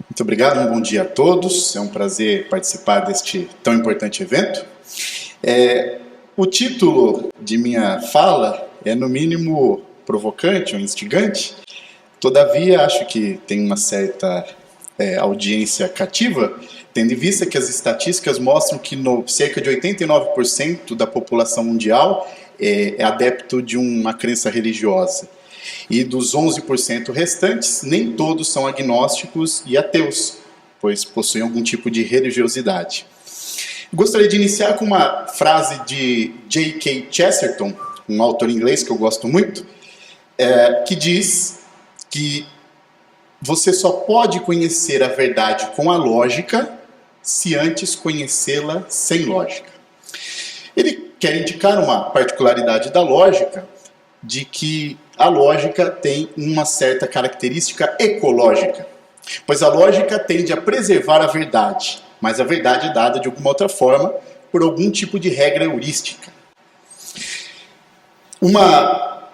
Muito obrigado, um bom dia a todos. É um prazer participar deste tão importante evento. O título de minha fala é, no mínimo, provocante ou instigante. Todavia, acho que tem uma certa audiência cativa, tendo em vista que as estatísticas mostram que cerca de 89% da população mundial é adepto de uma crença religiosa. E dos 11% restantes, nem todos são agnósticos e ateus, pois possuem algum tipo de religiosidade. Gostaria de iniciar com uma frase de G.K. Chesterton, um autor inglês que eu gosto muito, que diz que você só pode conhecer a verdade com a lógica se antes conhecê-la sem lógica. Ele quer indicar uma particularidade da lógica, de que a lógica tem uma certa característica ecológica, pois a lógica tende a preservar a verdade, mas a verdade é dada de alguma outra forma por algum tipo de regra heurística. Uma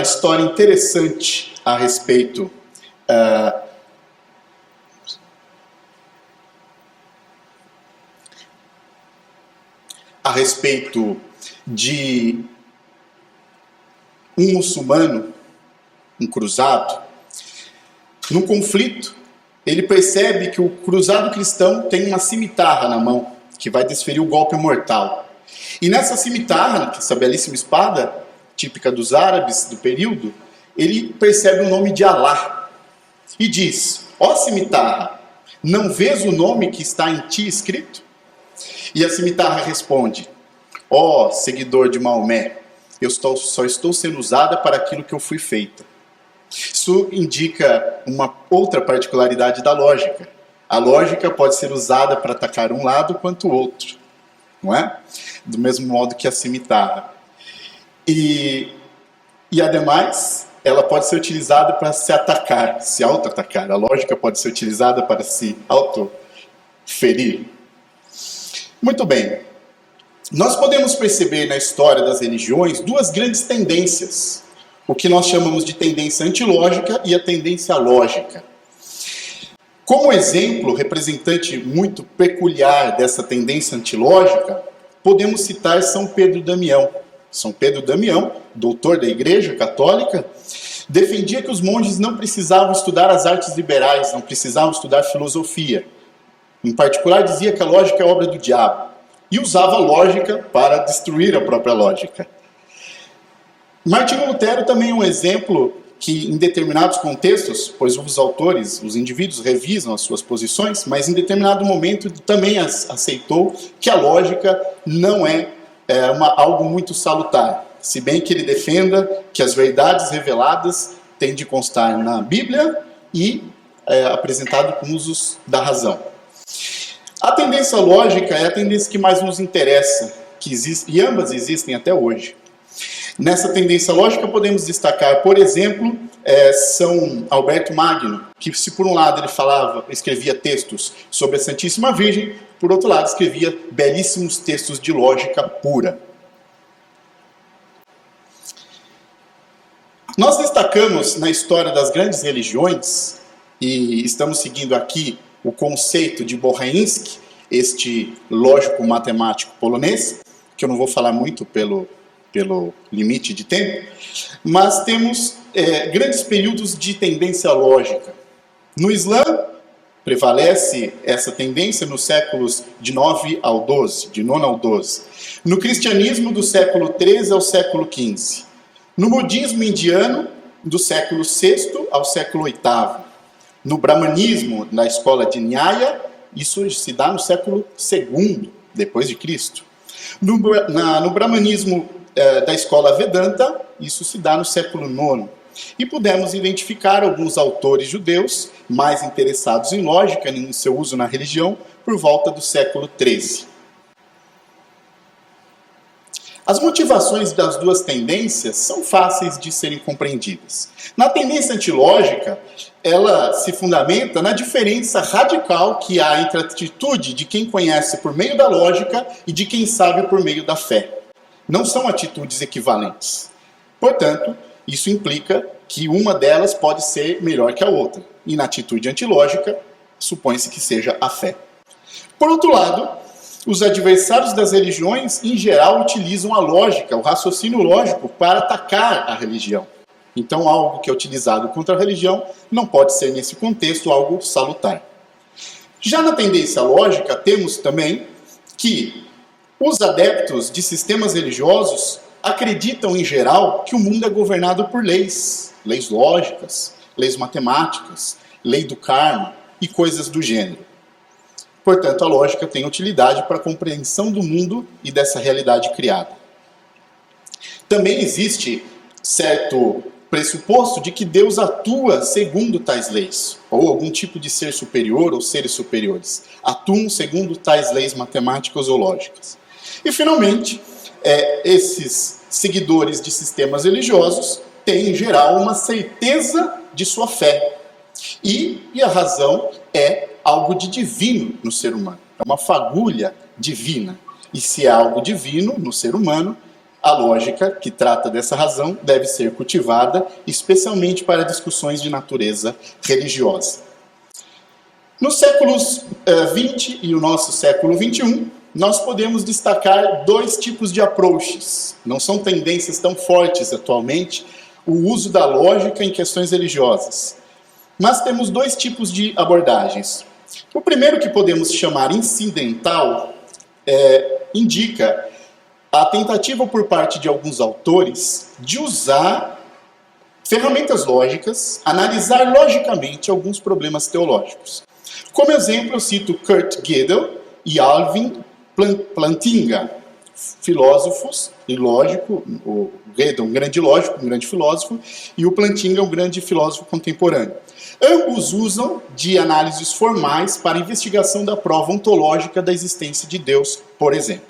história interessante a respeito de um muçulmano, um cruzado, num conflito, ele percebe que o cruzado cristão tem uma cimitarra na mão, que vai desferir o golpe mortal. E nessa cimitarra, essa belíssima espada, típica dos árabes do período, ele percebe o nome de Alá e diz: ó cimitarra, não vês o nome que está em ti escrito? E a cimitarra responde: ó seguidor de Maomé, eu só estou sendo usada para aquilo que eu fui feita. Isso indica uma outra particularidade da lógica. A lógica pode ser usada para atacar um lado quanto o outro, não é? Do mesmo modo que a cimitarra. E ademais, ela pode ser utilizada para se atacar, se auto-atacar. A lógica pode ser utilizada para se auto-ferir. Muito bem. Nós podemos perceber na história das religiões duas grandes tendências, o que nós chamamos de tendência antilógica e a tendência lógica. Como exemplo, representante muito peculiar dessa tendência antilógica, podemos citar São Pedro Damião. São Pedro Damião, doutor da Igreja Católica, defendia que os monges não precisavam estudar as artes liberais, não precisavam estudar filosofia. Em particular, dizia que a lógica é obra do diabo. E usava a lógica para destruir a própria lógica. Martinho Lutero também é um exemplo que, em determinados contextos, pois os autores, os indivíduos revisam as suas posições, mas em determinado momento também aceitou que a lógica não é algo muito salutar. Se bem que ele defenda que as verdades reveladas têm de constar na Bíblia e apresentado com usos da razão. A tendência lógica é a tendência que mais nos interessa, que existe, e ambas existem até hoje. Nessa tendência lógica podemos destacar, por exemplo, São Alberto Magno, que se por um lado ele escrevia textos sobre a Santíssima Virgem, por outro lado escrevia belíssimos textos de lógica pura. Nós destacamos na história das grandes religiões, e estamos seguindo aqui o conceito de Bohainsky, este lógico-matemático polonês, que eu não vou falar muito pelo limite de tempo, mas temos grandes períodos de tendência lógica. No Islã, prevalece essa tendência nos séculos de 9 ao 12, de 9 ao 12. No cristianismo, do século 13 ao século 15. No budismo indiano, do século 6 ao século 8. No brahmanismo, na escola de Nyaya, isso se dá no século II, depois de Cristo. No brahmanismo da escola Vedanta, isso se dá no século IX. E pudemos identificar alguns autores judeus mais interessados em lógica e em seu uso na religião por volta do século XIII. As motivações das duas tendências são fáceis de serem compreendidas. Na tendência antilógica, ela se fundamenta na diferença radical que há entre a atitude de quem conhece por meio da lógica e de quem sabe por meio da fé. Não são atitudes equivalentes. Portanto, isso implica que uma delas pode ser melhor que a outra. e na atitude antilógica, supõe-se que seja a fé. Por outro lado, os adversários das religiões, em geral, utilizam a lógica, o raciocínio lógico, para atacar a religião. Então, algo que é utilizado contra a religião não pode ser, nesse contexto, algo salutar. Já na tendência lógica, temos também que os adeptos de sistemas religiosos acreditam, em geral, que o mundo é governado por leis lógicas, leis matemáticas, lei do karma e coisas do gênero. Portanto, a lógica tem utilidade para a compreensão do mundo e dessa realidade criada. Também existe certo pressuposto de que Deus atua segundo tais leis, ou algum tipo de ser superior ou seres superiores atuam segundo tais leis matemáticas ou lógicas. E, finalmente, esses seguidores de sistemas religiosos têm, em geral, uma certeza de sua fé. E a razão é algo de divino no ser humano. É uma fagulha divina. E se há algo divino no ser humano, a lógica que trata dessa razão deve ser cultivada, especialmente para discussões de natureza religiosa. Nos séculos XX e o nosso século XXI, nós podemos destacar dois tipos de approaches. Não são tendências tão fortes atualmente, o uso da lógica em questões religiosas. Mas temos dois tipos de abordagens. O primeiro, que podemos chamar incidental, indica a tentativa por parte de alguns autores de usar ferramentas lógicas, analisar logicamente alguns problemas teológicos. Como exemplo, eu cito Kurt Gödel e Alvin Plantinga, filósofos e lógico, o Gödel um grande lógico, um grande filósofo, e o Plantinga um grande filósofo contemporâneo. Ambos usam de análises formais para investigação da prova ontológica da existência de Deus, por exemplo.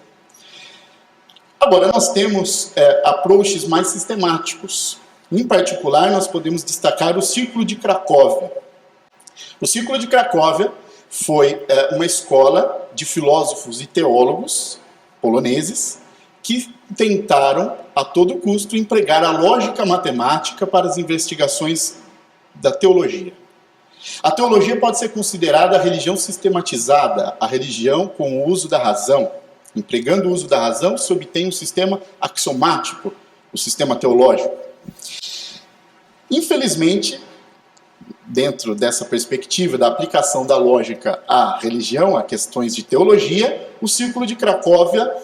Agora, nós temos approaches mais sistemáticos. Em particular, nós podemos destacar o Círculo de Cracóvia. O Círculo de Cracóvia foi uma escola de filósofos e teólogos poloneses que tentaram, a todo custo, empregar a lógica matemática para as investigações da teologia. A teologia pode ser considerada a religião sistematizada, a religião com o uso da razão. Empregando o uso da razão, se obtém um sistema axiomático, o sistema teológico. Infelizmente, dentro dessa perspectiva da aplicação da lógica à religião, a questões de teologia, o Círculo de Cracóvia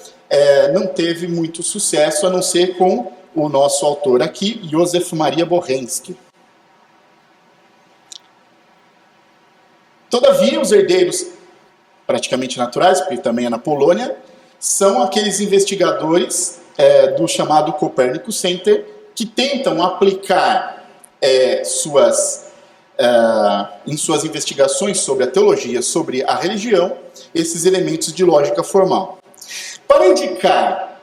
não teve muito sucesso, a não ser com o nosso autor aqui, Józef Maria Bohensky. Todavia, os herdeiros praticamente naturais, porque também é na Polônia, são aqueles investigadores do chamado Copernicus Center que tentam aplicar em suas investigações sobre a teologia, sobre a religião, esses elementos de lógica formal. Para indicar,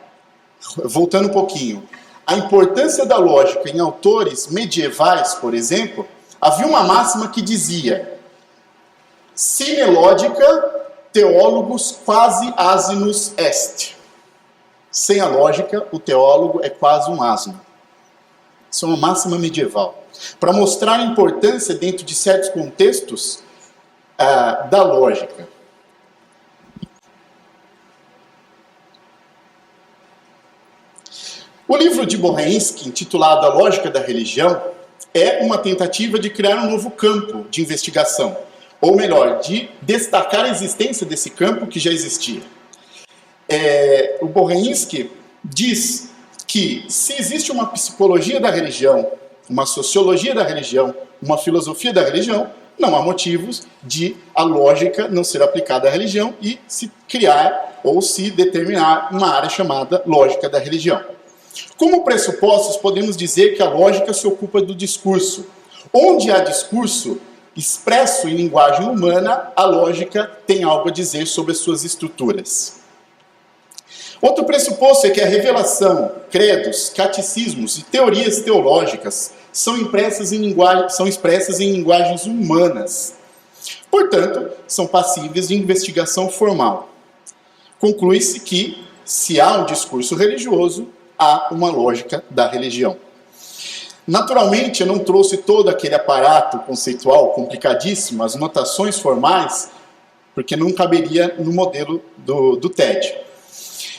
voltando um pouquinho, a importância da lógica em autores medievais, por exemplo, havia uma máxima que dizia: sine logica teólogos quasi asinus est. Sem a lógica, o teólogo é quase um asno. Isso é uma máxima medieval. Para mostrar a importância, dentro de certos contextos, da lógica. O livro de Bohensky, intitulado A Lógica da Religião, é uma tentativa de criar um novo campo de investigação. Ou melhor, de destacar a existência desse campo que já existia. O Bohensky diz que se existe uma psicologia da religião, uma sociologia da religião, uma filosofia da religião, não há motivos de a lógica não ser aplicada à religião e se criar ou se determinar uma área chamada lógica da religião. Como pressupostos, podemos dizer que a lógica se ocupa do discurso. Onde há discurso expresso em linguagem humana, a lógica tem algo a dizer sobre as suas estruturas. Outro pressuposto é que a revelação, credos, catecismos e teorias teológicas são expressas em linguagens humanas. Portanto, são passíveis de investigação formal. Conclui-se que, se há um discurso religioso, há uma lógica da religião. Naturalmente, eu não trouxe todo aquele aparato conceitual complicadíssimo, as notações formais, porque não caberia no modelo do TED.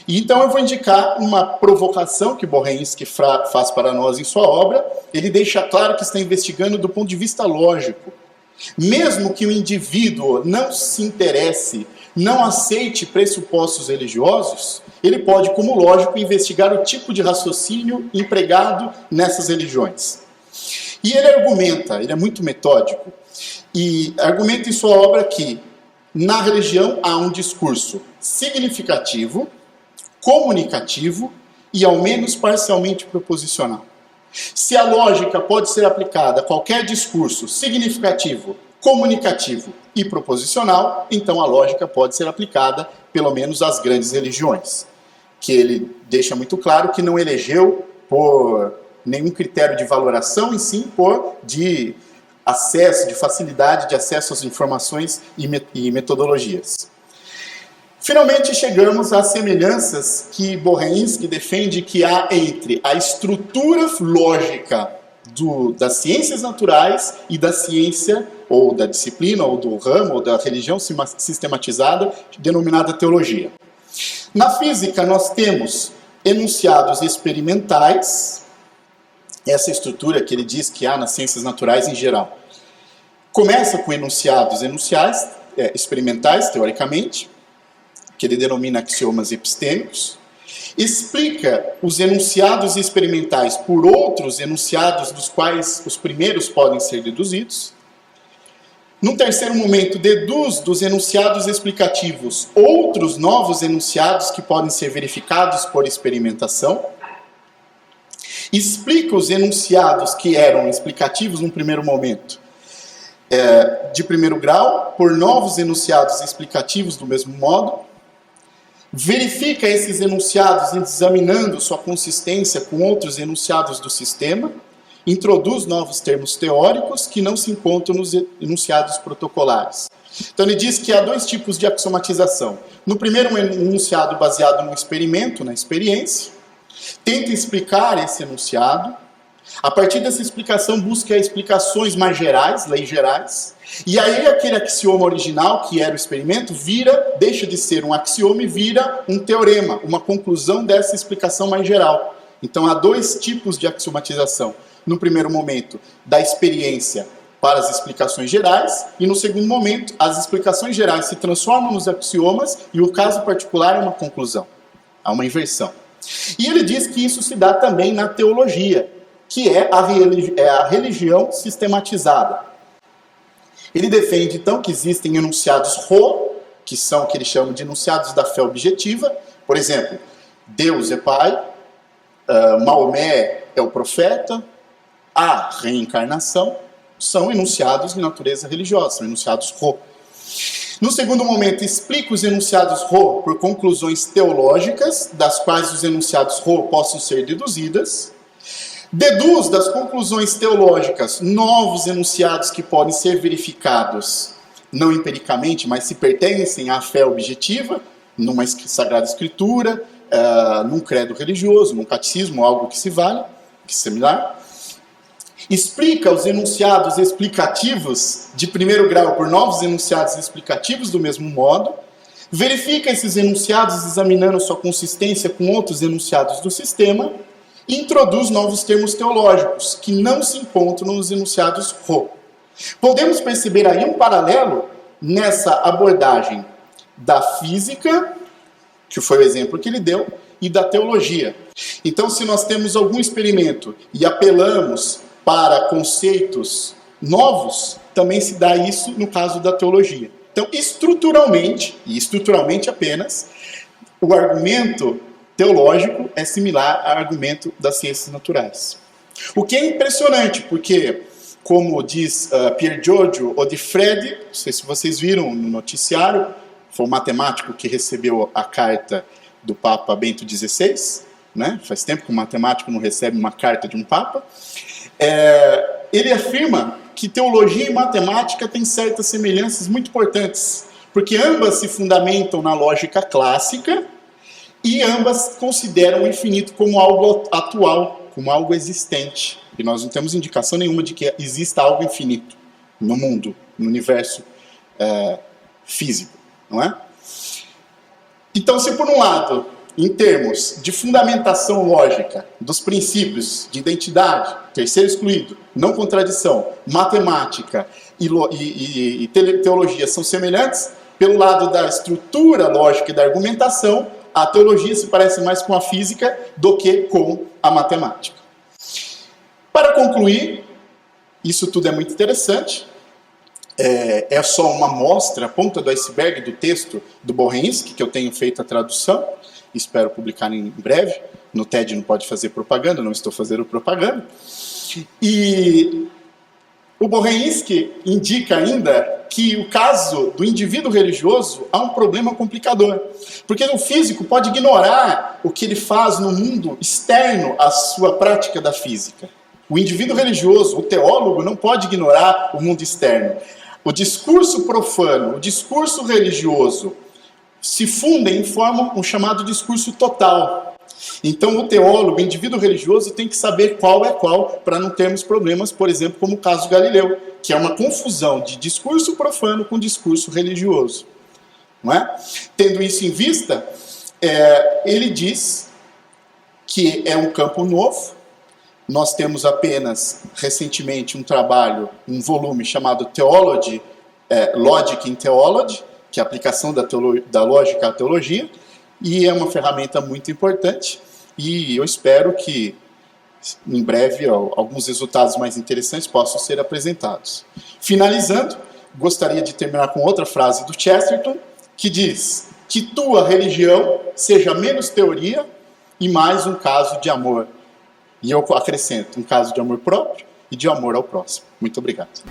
E então eu vou indicar uma provocação que Bohensky faz para nós em sua obra. Ele deixa claro que está investigando do ponto de vista lógico. Mesmo que o indivíduo não se interesse, não aceite pressupostos religiosos, ele pode, como lógico, investigar o tipo de raciocínio empregado nessas religiões. E ele argumenta, ele é muito metódico, e argumenta em sua obra que na religião há um discurso significativo, comunicativo e ao menos parcialmente proposicional. Se a lógica pode ser aplicada a qualquer discurso significativo, comunicativo e proposicional, então a lógica pode ser aplicada pelo menos às grandes religiões, que ele deixa muito claro que não elegeu por nenhum critério de valoração, e sim por de acesso, de facilidade de acesso às informações e metodologias. Finalmente chegamos às semelhanças que Bohensky defende que há entre a estrutura lógica das ciências naturais e da ciência, ou da disciplina, ou do ramo, ou da religião sistematizada, denominada teologia. Na física, nós temos enunciados experimentais, essa estrutura que ele diz que há nas ciências naturais em geral. Começa com enunciados experimentais, teoricamente, que ele denomina axiomas epistêmicos, explica os enunciados experimentais por outros enunciados dos quais os primeiros podem ser deduzidos. Num terceiro momento, deduz dos enunciados explicativos outros novos enunciados que podem ser verificados por experimentação. Explica os enunciados que eram explicativos num primeiro momento, de primeiro grau, por novos enunciados explicativos do mesmo modo. Verifica esses enunciados examinando sua consistência com outros enunciados do sistema. Introduz novos termos teóricos que não se encontram nos enunciados protocolares. Então ele diz que há dois tipos de axiomatização. No primeiro, um enunciado baseado no experimento, na experiência. Tenta explicar esse enunciado. A partir dessa explicação, busca explicações mais gerais, leis gerais. E aí aquele axioma original, que era o experimento, deixa de ser um axioma e vira um teorema, uma conclusão dessa explicação mais geral. Então há dois tipos de axiomatização. No primeiro momento, da experiência para as explicações gerais, e no segundo momento, as explicações gerais se transformam nos axiomas e o caso particular é uma conclusão. Há uma inversão. E ele diz que isso se dá também na teologia, que é a religião sistematizada. Ele defende, então, que existem enunciados Rho, que são o que ele chama de enunciados da fé objetiva. Por exemplo, Deus é Pai, Maomé é o profeta, a reencarnação, são enunciados de natureza religiosa, são enunciados Rho. No segundo momento, explica os enunciados Rho por conclusões teológicas, das quais os enunciados Rho possam ser deduzidas. Deduz das conclusões teológicas novos enunciados que podem ser verificados, não empiricamente, mas se pertencem à fé objetiva, numa Sagrada Escritura, num credo religioso, num catecismo, algo que se vale, que é similar. Explica os enunciados explicativos de primeiro grau por novos enunciados explicativos do mesmo modo. Verifica esses enunciados examinando sua consistência com outros enunciados do sistema. E introduz novos termos teológicos que não se encontram nos enunciados Rho. Podemos perceber aí um paralelo nessa abordagem da física, que foi o exemplo que ele deu, e da teologia. Então, se nós temos algum experimento e apelamos para conceitos novos, também se dá isso no caso da teologia. Então, estruturalmente, e estruturalmente apenas, o argumento teológico é similar ao argumento das ciências naturais. O que é impressionante, porque, como diz Pier Giorgio Odifredi, não sei se vocês viram no noticiário, foi um matemático que recebeu a carta do Papa Bento XVI, né? Faz tempo que um matemático não recebe uma carta de um Papa. Ele afirma que teologia e matemática têm certas semelhanças muito importantes, porque ambas se fundamentam na lógica clássica, e ambas consideram o infinito como algo atual, como algo existente. E nós não temos indicação nenhuma de que exista algo infinito no mundo, no universo físico, não é? Então, se por um lado, em termos de fundamentação lógica dos princípios de identidade, terceiro excluído, não contradição, matemática e teologia são semelhantes, pelo lado da estrutura lógica e da argumentação, a teologia se parece mais com a física do que com a matemática. Para concluir, isso tudo é muito interessante, é só uma amostra, a ponta do iceberg do texto do Bohensky, que eu tenho feito a tradução, espero publicar em breve. No TED não pode fazer propaganda, não estou fazendo propaganda. E o Bohensky indica ainda que o caso do indivíduo religioso há um problema complicador. Porque o físico pode ignorar o que ele faz no mundo externo à sua prática da física. O indivíduo religioso, o teólogo, não pode ignorar o mundo externo. O discurso profano, o discurso religioso se fundem e formam um chamado discurso total. Então o teólogo, o indivíduo religioso, tem que saber qual é qual para não termos problemas, por exemplo, como o caso de Galileu, que é uma confusão de discurso profano com discurso religioso. Não é? Tendo isso em vista, ele diz que é um campo novo. Nós temos apenas, recentemente, um trabalho, um volume chamado Theology, Logic in Theology, que é a aplicação da lógica à teologia, e é uma ferramenta muito importante, e eu espero que, em breve, alguns resultados mais interessantes possam ser apresentados. Finalizando, gostaria de terminar com outra frase do Chesterton, que diz que tua religião seja menos teoria e mais um caso de amor. E eu acrescento um caso de amor próprio e de amor ao próximo. Muito obrigado.